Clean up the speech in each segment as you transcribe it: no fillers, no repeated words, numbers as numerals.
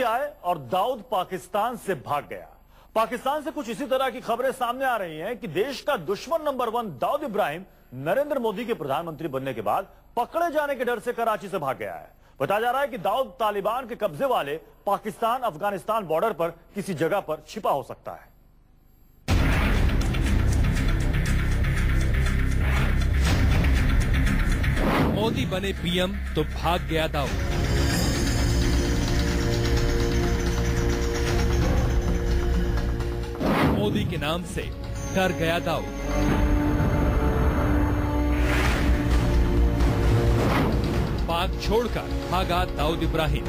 आए और दाऊद पाकिस्तान से भाग गया। पाकिस्तान से कुछ इसी तरह की खबरें सामने आ रही हैं कि देश का दुश्मन नंबर 1 दाऊद इब्राहिम नरेंद्र मोदी के प्रधानमंत्री बनने के बाद पकड़े जाने के डर से कराची से भाग गया है। बताया जा रहा है कि दाऊद तालिबान के कब्जे वाले पाकिस्तान अफगानिस्तान बॉर्डर पर किसी जगह पर छिपा हो सकता है। मोदी बने पीएम तो भाग गया दाऊद। मोदी के नाम से डर गया दाऊद। पाक छोड़कर भागा दाऊद इब्राहिम।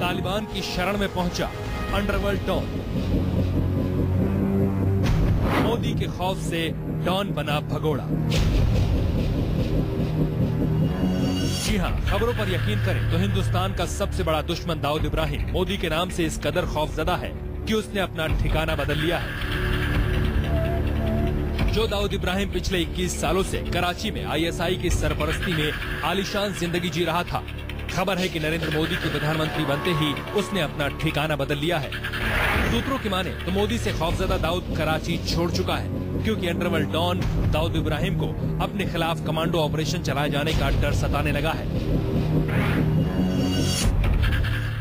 तालिबान की शरण में पहुंचा अंडरवर्ल्ड डॉन। मोदी के खौफ से डॉन बना भगोड़ा। जी हां, खबरों पर यकीन करें तो हिंदुस्तान का सबसे बड़ा दुश्मन दाऊद इब्राहिम मोदी के नाम से इस कदर खौफजदा है कि उसने अपना ठिकाना बदल लिया है। जो दाऊद इब्राहिम पिछले 21 सालों से कराची में आईएसआई की सरपरस्ती में आलीशान जिंदगी जी रहा था, खबर है कि नरेंद्र मोदी के प्रधानमंत्री बनते ही उसने अपना ठिकाना बदल लिया है। सूत्रों की माने तो मोदी से खौफजदा दाऊद कराची छोड़ चुका है, क्योंकि अंडरवर्ल्ड डॉन दाऊद इब्राहिम को अपने खिलाफ कमांडो ऑपरेशन चलाए जाने का डर सताने लगा है।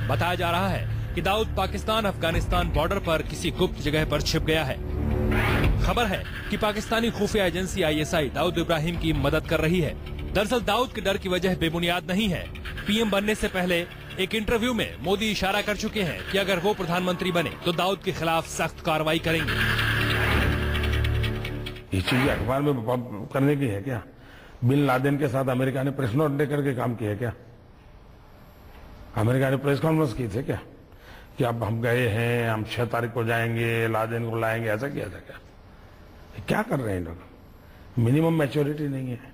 बताया जा रहा है कि दाऊद पाकिस्तान अफगानिस्तान बॉर्डर पर किसी गुप्त जगह पर छिप गया है। खबर है कि पाकिस्तानी खुफिया एजेंसी आईएसआई दाऊद इब्राहिम की मदद कर रही है। दरअसल दाऊद के डर की वजह बेबुनियाद नहीं है। पीएम बनने से पहले एक इंटरव्यू में मोदी इशारा कर चुके हैं कि अगर वो प्रधानमंत्री बने तो दाऊद के खिलाफ सख्त कार्रवाई करेंगे। ये चीज अखबार में करने की है क्या? बिन लादेन के साथ अमेरिका ने प्रेस नोट लेकर के काम किया क्या? अमेरिका ने प्रेस कॉन्फ्रेंस की थी क्या कि अब हम गए हैं, हम 6 तारीख को जाएंगे, लादेन को लाएंगे, ऐसा किया था क्या कर रहे हैं लोग? मिनिमम मैच्योरिटी नहीं है।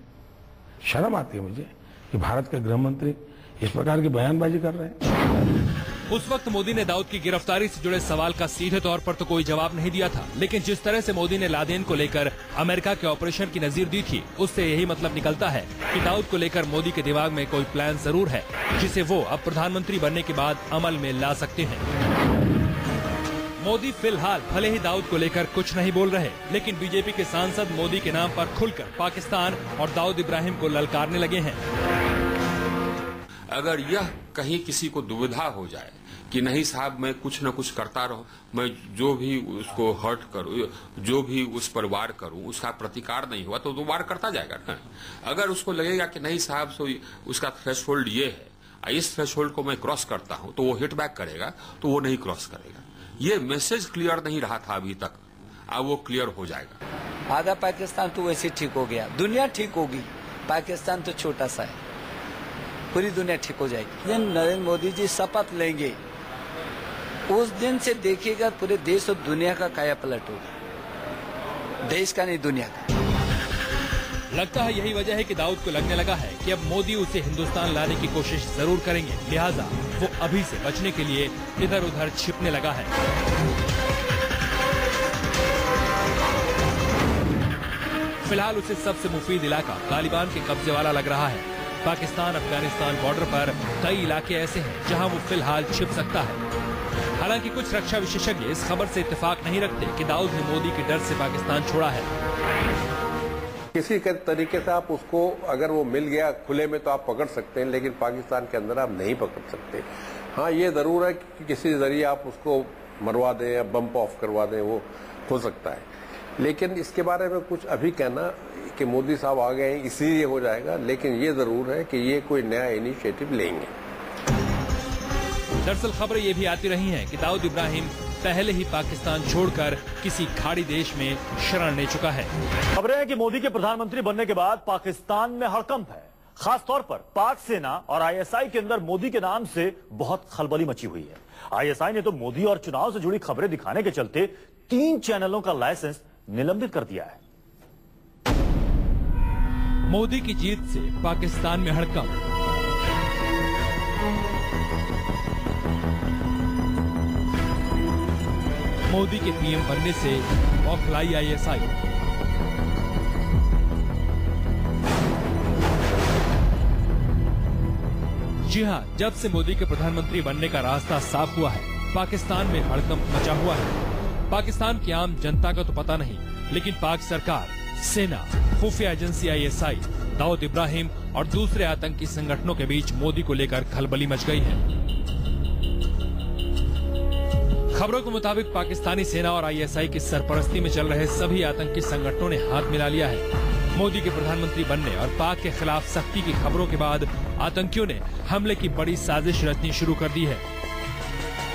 शर्म आती है मुझे कि भारत के गृह मंत्री इस प्रकार की बयानबाजी कर रहे हैं। उस वक्त मोदी ने दाऊद की गिरफ्तारी से जुड़े सवाल का सीधे तौर पर तो कोई जवाब नहीं दिया था, लेकिन जिस तरह से मोदी ने लादेन को लेकर अमेरिका के ऑपरेशन की नजीर दी थी, उससे यही मतलब निकलता है कि दाऊद को लेकर मोदी के दिमाग में कोई प्लान जरूर है, जिसे वो अब प्रधानमंत्री बनने के बाद अमल में ला सकते हैं। मोदी फिलहाल भले ही दाऊद को लेकर कुछ नहीं बोल रहे, लेकिन बीजेपी के सांसद मोदी के नाम पर खुलकर पाकिस्तान और दाऊद इब्राहिम को ललकारने लगे हैं। अगर यह कहीं किसी को दुविधा हो जाए कि नहीं साहब मैं कुछ न कुछ करता रहूं, मैं जो भी उसको हर्ट करूं, जो भी उस पर वार करूं, उसका प्रतिकार नहीं हुआ तो वो वार करता जाएगा ना। अगर उसको लगेगा कि नहीं साहब सो उसका थ्रेशोल्ड ये है, इस थ्रेशोल्ड को मैं क्रॉस करता हूं तो वो हिट बैक करेगा, तो वो नहीं क्रॉस करेगा। ये मैसेज क्लियर नहीं रहा था अभी तक, अब वो क्लियर हो जाएगा। आधा पाकिस्तान तो वैसे ठीक हो गया, दुनिया ठीक होगी, पाकिस्तान तो छोटा सा है, पूरी दुनिया ठीक हो जाएगी। जब नरेंद्र मोदी जी शपथ लेंगे उस दिन से देखिएगा पूरे देश और दुनिया का काया पलट होगा, देश का नहीं दुनिया का। लगता है यही वजह है कि दाऊद को लगने लगा है कि अब मोदी उसे हिंदुस्तान लाने की कोशिश जरूर करेंगे, लिहाजा वो अभी से बचने के लिए इधर उधर छिपने लगा है। फिलहाल उसे सबसे मुफीद इलाका तालिबान के कब्जे वाला लग रहा है। पाकिस्तान अफगानिस्तान बॉर्डर पर कई इलाके ऐसे हैं जहां वो फिलहाल छिप सकता है। हालांकि कुछ रक्षा विशेषज्ञ इस खबर से इत्तेफाक नहीं रखते कि दाऊद ने मोदी के डर से पाकिस्तान छोड़ा है। किसी के तरीके से आप उसको अगर वो मिल गया खुले में तो आप पकड़ सकते हैं, लेकिन पाकिस्तान के अंदर आप नहीं पकड़ सकते। हाँ, ये जरूर है कि किसी जरिए आप उसको मरवा दें या बम्प ऑफ करवा दें, वो हो सकता है, लेकिन इसके बारे में कुछ अभी कहना कि मोदी साहब आ गए इसीलिए हो जाएगा, लेकिन ये जरूर है कि ये कोई नया इनिशिएटिव लेंगे। दरअसल खबरें ये भी आती रही हैं कि दाऊद इब्राहिम पहले ही पाकिस्तान छोड़कर किसी खाड़ी देश में शरण ले चुका है। खबरें हैं कि मोदी के प्रधानमंत्री बनने के बाद पाकिस्तान में हड़कंप है। खासतौर पर पाक सेना और आईएसआई के अंदर मोदी के नाम से बहुत खलबली मची हुई है। आईएसआई ने तो मोदी और चुनाव से जुड़ी खबरें दिखाने के चलते 3 चैनलों का लाइसेंस निलंबित कर दिया है। मोदी की जीत से पाकिस्तान में हड़कंप। मोदी के पीएम बनने से बौखलाई आईएसआई। जी हाँ, जब से मोदी के प्रधानमंत्री बनने का रास्ता साफ हुआ है, पाकिस्तान में हड़कंप मचा हुआ है। पाकिस्तान की आम जनता का तो पता नहीं, लेकिन पाक सरकार, सेना, खुफिया एजेंसी ISI, दाऊद इब्राहिम और दूसरे आतंकी संगठनों के बीच मोदी को लेकर खलबली मच गई है। खबरों के मुताबिक पाकिस्तानी सेना और ISI की सरपरस्ती में चल रहे सभी आतंकी संगठनों ने हाथ मिला लिया है। मोदी के प्रधानमंत्री बनने और पाक के खिलाफ सख्ती की खबरों के बाद आतंकियों ने हमले की बड़ी साजिश रचनी शुरू कर दी है।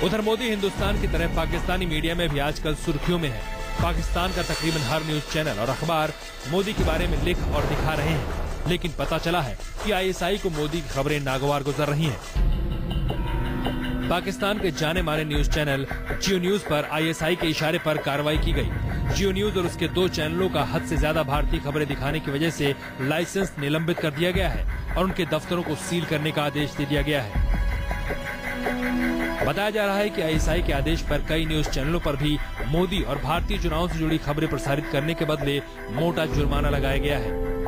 उधर मोदी हिंदुस्तान की तरह पाकिस्तानी मीडिया में भी आजकल सुर्खियों में है। पाकिस्तान का तकरीबन हर न्यूज चैनल और अखबार मोदी के बारे में लिख और दिखा रहे हैं, लेकिन पता चला है कि ISI को मोदी की खबरें नागवार गुजर रही हैं। पाकिस्तान के जाने माने न्यूज चैनल जियो न्यूज पर ISI के इशारे पर कार्रवाई की गई। जियो न्यूज और उसके 2 चैनलों का हद से ज्यादा भारतीय खबरें दिखाने की वजह से लाइसेंस निलंबित कर दिया गया है और उनके दफ्तरों को सील करने का आदेश दे दिया गया है। बताया जा रहा है कि ISI के आदेश पर कई न्यूज चैनलों पर भी मोदी और भारतीय चुनाव से जुड़ी खबरें प्रसारित करने के बदले मोटा जुर्माना लगाया गया है।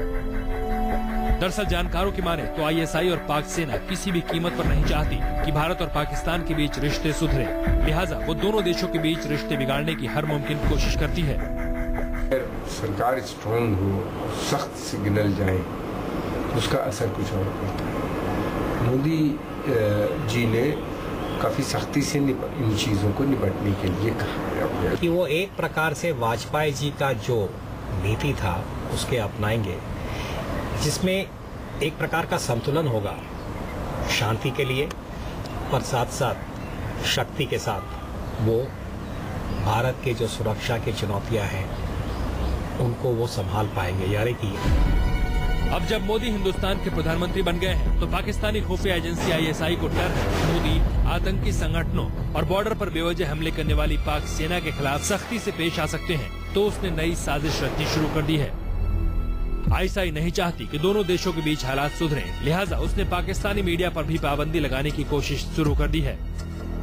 दरअसल जानकारों की माने तो ISI और पाक सेना किसी भी कीमत पर नहीं चाहती कि भारत और पाकिस्तान के बीच रिश्ते सुधरे, लिहाजा वो दोनों देशों के बीच रिश्ते बिगाड़ने की हर मुमकिन कोशिश करती है। सरकार स्ट्रॉन्ग हो, सख्त सिग्नल जाए, उसका असर कुछ और पड़ता है। मोदी जी ने काफी सख्ती से इन चीजों को निपटने के लिए कहा है कि वो एक प्रकार से वाजपेयी जी का जो नीति था उसके अपनाएंगे, जिसमें एक प्रकार का संतुलन होगा शांति के लिए और साथ साथ शक्ति के साथ वो भारत के जो सुरक्षा की चुनौतियां हैं उनको वो संभाल पाएंगे। यानी कि अब जब मोदी हिंदुस्तान के प्रधानमंत्री बन गए हैं तो पाकिस्तानी खुफिया एजेंसी ISI को डर है मोदी आतंकी संगठनों और बॉर्डर पर बेवजह हमले करने वाली पाक सेना के खिलाफ सख्ती से पेश आ सकते हैं, तो उसने नई साजिश रचनी शुरू कर दी है। ISI नहीं चाहती कि दोनों देशों के बीच हालात सुधरें, लिहाजा उसने पाकिस्तानी मीडिया पर भी पाबंदी लगाने की कोशिश शुरू कर दी है।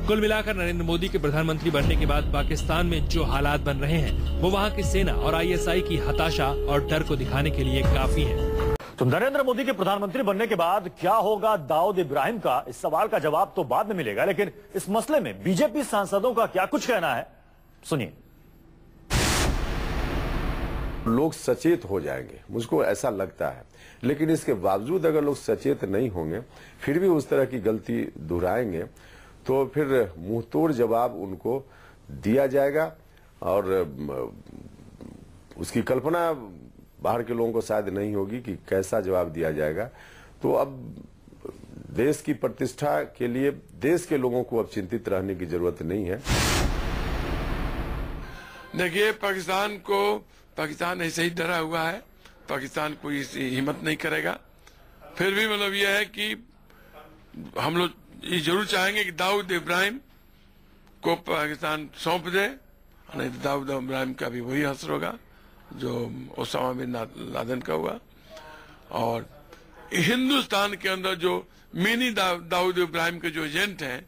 कुल मिलाकर नरेंद्र मोदी के प्रधानमंत्री बनने के बाद पाकिस्तान में जो हालात बन रहे हैं वो वहाँ की सेना और ISI की हताशा और डर को दिखाने के लिए काफी है। तो नरेंद्र मोदी के प्रधानमंत्री बनने के बाद क्या होगा दाऊद इब्राहिम का, इस सवाल का जवाब तो बाद में मिलेगा, लेकिन इस मसले में बीजेपी सांसदों का क्या कुछ कहना है, सुनिए। लोग सचेत हो जाएंगे, मुझको ऐसा लगता है, लेकिन इसके बावजूद अगर लोग सचेत नहीं होंगे, फिर भी उस तरह की गलती दोहराएंगे, तो फिर मुंहतोड़ जवाब उनको दिया जाएगा और उसकी कल्पना बाहर के लोगों को शायद नहीं होगी कि कैसा जवाब दिया जाएगा। तो अब देश की प्रतिष्ठा के लिए देश के लोगों को अब चिंतित रहने की जरूरत नहीं है। देखिए, पाकिस्तान ऐसे ही डरा हुआ है, पाकिस्तान कोई हिम्मत नहीं करेगा। फिर भी मतलब यह है कि हम लोग ये जरूर चाहेंगे कि दाऊद इब्राहिम को पाकिस्तान सौंप दे, नहीं तो दाऊद इब्राहिम का भी वही असर होगा जो ओसामा बिन लादेन का हुआ। और हिंदुस्तान के अंदर जो मिनी दाऊद इब्राहिम के जो एजेंट हैं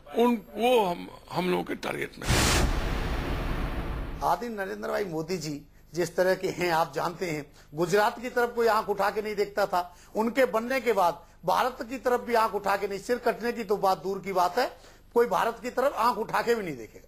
वो हम लोगों के टारगेट में है। आदि नरेंद्र भाई मोदी जी जिस तरह के हैं आप जानते हैं, गुजरात की तरफ कोई आंख उठा के नहीं देखता था, उनके बनने के बाद भारत की तरफ भी आंख उठा के नहीं, सिर कटने की तो बात दूर की बात है, कोई भारत की तरफ आंख उठा के भी नहीं देखेगा।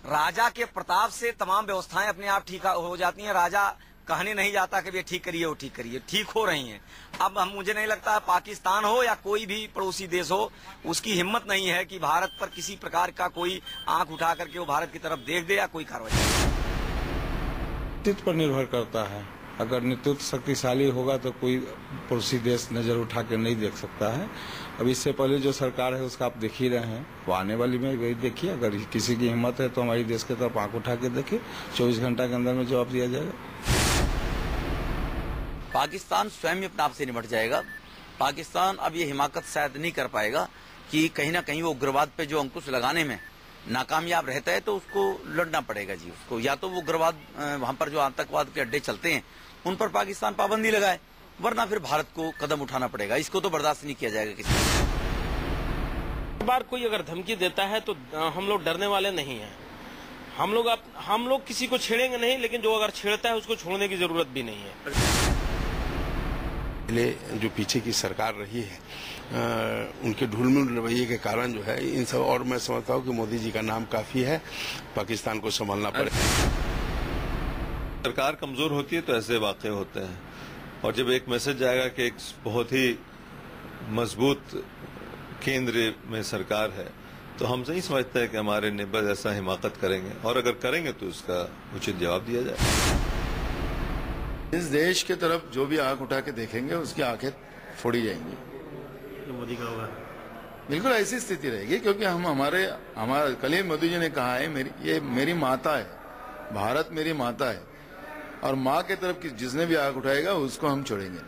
राजा के प्रताप से तमाम व्यवस्थाएं अपने आप ठीक हो जाती हैं। राजा कहने नहीं जाता कि ये ठीक करिए वो ठीक करिए, ठीक हो रही हैं। अब मुझे नहीं लगता पाकिस्तान हो या कोई भी पड़ोसी देश हो, उसकी हिम्मत नहीं है कि भारत पर किसी प्रकार का कोई आंख उठा करके वो भारत की तरफ देख दे या कोई कार्रवाई। नेतृत्व पर निर्भर करता है। अगर नेतृत्व शक्तिशाली होगा तो कोई पड़ोसी देश नजर उठा के नहीं देख सकता है। अब इससे पहले जो सरकार है उसका आप देख ही रहे हैं, वो आने वाली में वही देखिए। अगर किसी की हिम्मत है तो हमारी देश की तरफ आंख उठा के देखिए, 24 घंटा के अंदर में जवाब दिया जाएगा। पाकिस्तान स्वयं अपने आप से निपट जाएगा। पाकिस्तान अब ये हिमाकत शायद नहीं कर पाएगा कि कहीं ना कहीं वो उग्रवाद पे जो अंकुश लगाने में नाकामयाब रहता है तो उसको लड़ना पड़ेगा जी उसको। या तो वो उग्रवाद वहां पर जो आतंकवाद के अड्डे चलते हैं उन पर पाकिस्तान पाबंदी लगाए, वरना फिर भारत को कदम उठाना पड़ेगा। इसको तो बर्दाश्त नहीं किया जाएगा किसी बार। कोई अगर धमकी देता है तो हम लोग डरने वाले नहीं हैं। हम लोग किसी को छेड़ेंगे नहीं, लेकिन जो अगर छेड़ता है उसको छोड़ने की जरूरत भी नहीं है। पहले जो पीछे की सरकार रही है उनके ढुलमुल रवैये के कारण जो है इन सब, और मैं समझता हूँ कि मोदी जी का नाम काफी है, पाकिस्तान को संभालना पड़े। सरकार कमजोर होती है तो ऐसे वाक़े होते हैं, और जब एक मैसेज जाएगा कि एक बहुत ही मजबूत केंद्र में सरकार है तो हम सही समझते हैं कि हमारे नेबर ऐसा हिमाकत करेंगे, और अगर करेंगे तो उसका उचित जवाब दिया जाए। इस देश के तरफ जो भी आंख उठा के देखेंगे उसकी आंखें फोड़ी जाएंगी। तो मोदी का होगा बिल्कुल ऐसी स्थिति रहेगी, क्योंकि हमारे कल ही मोदी जी ने कहा है ये मेरी माता है, भारत मेरी माता है, और माँ के तरफ जिसने भी आंख उठाएगा उसको हम छोड़ेंगे।